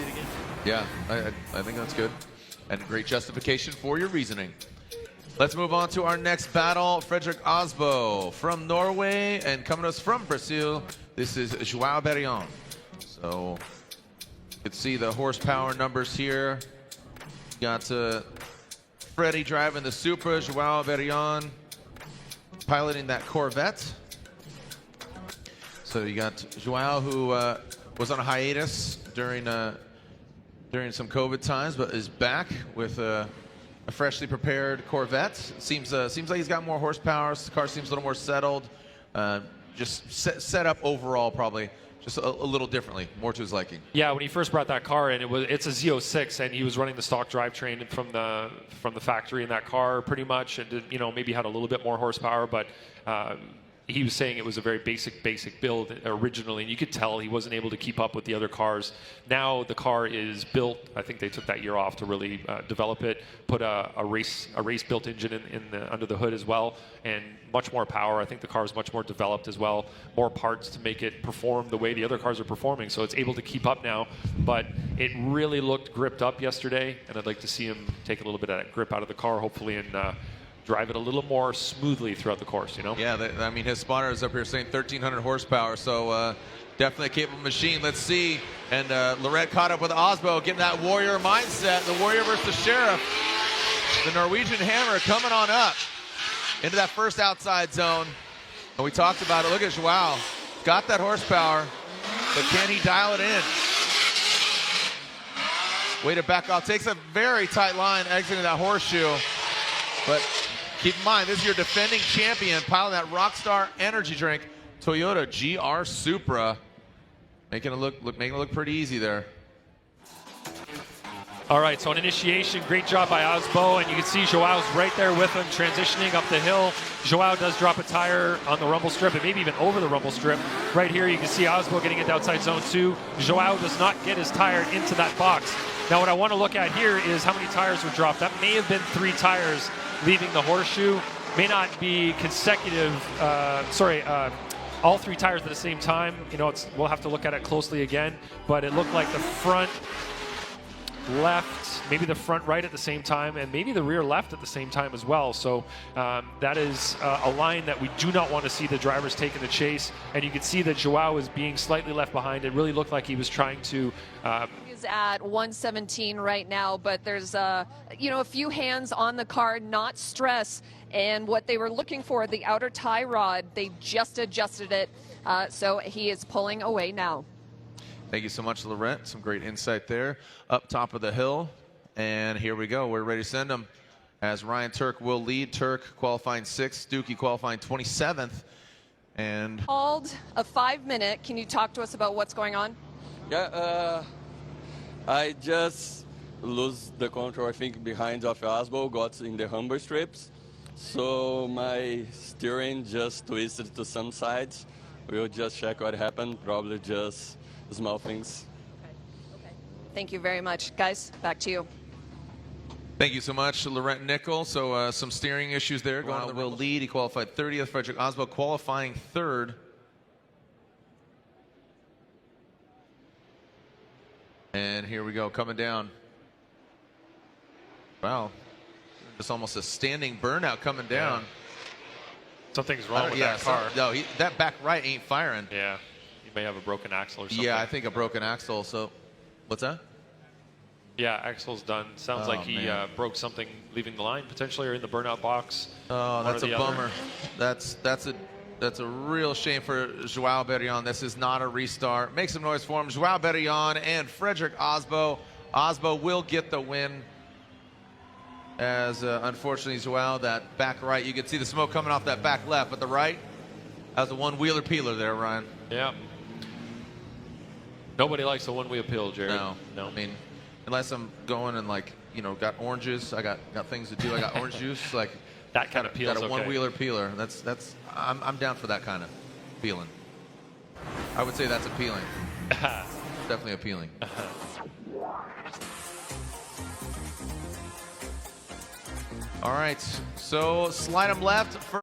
see it again. Yeah, I think that's good. And a great justification for your reasoning. Let's move on to our next battle. Frederick Aasbo from Norway, and coming to us from Brazil, this is João Barion. So you can see the horsepower numbers here. Got Freddie driving the Supra, João Barion piloting that Corvette. So you got João, who was on a hiatus during some COVID times, but is back with a freshly prepared Corvette. Seems like he's got more horsepower. The car seems a little more settled. Just set up overall probably just a little differently, more to his liking. Yeah, when he first brought that car in, it's a Z06, and he was running the stock drivetrain from the factory in that car pretty much, and did, maybe had a little bit more horsepower, but he was saying it was a very basic build originally, and you could tell he wasn't able to keep up with the other cars. Now the car is built. I think they took that year off to really develop it, put a race built engine under the hood as well, and much more power. I think the car is much more developed as well, more parts to make it perform the way the other cars are performing, so it's able to keep up now. But it really looked gripped up yesterday, and I'd like to see him take a little bit of that grip out of the car, hopefully, and drive it a little more smoothly throughout the course, Yeah, I mean, his spotter is up here saying 1,300 horsepower, so definitely a capable machine. Let's see. And Lorette caught up with Aasbo, getting that warrior mindset, the warrior versus the sheriff. The Norwegian hammer coming on up into that first outside zone. And we talked about it. Look at João. Got that horsepower, but can he dial it in? Way to back off. Takes a very tight line exiting that horseshoe, but keep in mind, this is your defending champion, piloting that Rockstar energy drink, Toyota GR Supra, making it look pretty easy there. All right, so on initiation, great job by Aasbo, and you can see Joao's right there with him, transitioning up the hill. Joao does drop a tire on the rumble strip, and maybe even over the rumble strip. Right here, you can see Aasbo getting into outside zone 2. Joao does not get his tire into that box. Now, what I want to look at here is how many tires were dropped. That may have been 3 tires leaving the horseshoe. May not be consecutive, all 3 tires at the same time. We'll have to look at it closely again, but it looked like the front left, maybe the front right at the same time, and maybe the rear left at the same time as well. So that is a line that we do not want to see the drivers take in the chase. And you can see that Joao is being slightly left behind. It really looked like he was trying to He's at 117 right now, but there's a few hands on the car, not stress. And what they were looking for, the outer tie rod, they just adjusted it. So he is pulling away now. Thank you so much, Lorette. Some great insight there. Up top of the hill, and here we go. We're ready to send them as Ryan Turk will lead. Turk qualifying 6th, Dookie qualifying 27th. And Called a 5-minute. Can you talk to us about what's going on? Yeah, I just lose the control, I think, behind of Aasbo, got in the humber strips. So my steering just twisted to some sides. We'll just check what happened, probably just small things. Okay. Thank you very much. Guys, back to you. thank you so much, Laurent Nickel. So some steering issues there. Going on will lead. He qualified 30th. Frederick Aasbo qualifying 3rd. And here we go, coming down. Wow. Just almost a standing burnout coming down. Yeah. Something's wrong with that car. No, that back right ain't firing. Yeah. May have a broken axle or something. Yeah, I think a broken axle. So, what's that? Yeah, axle's done. Sounds like he broke something leaving the line potentially, or in the burnout box. Oh, that's a bummer. That's a real shame for João Barion. This is not a restart. Make some noise for him. João Barion and Frederick Aasbo. Aasbo will get the win. As unfortunately, João, that back right, you can see the smoke coming off that back left, but the right, that was a one-wheeler peeler there, Ryan. Yeah. Nobody likes a one-wheel peel, Jerry. No. I mean, unless I'm going and got oranges, I got things to do. I got orange juice, like that kind of peel. Got a one-wheeler peeler. I'm down for that kind of peeling. I would say that's appealing. Definitely appealing. All right, so slide them left.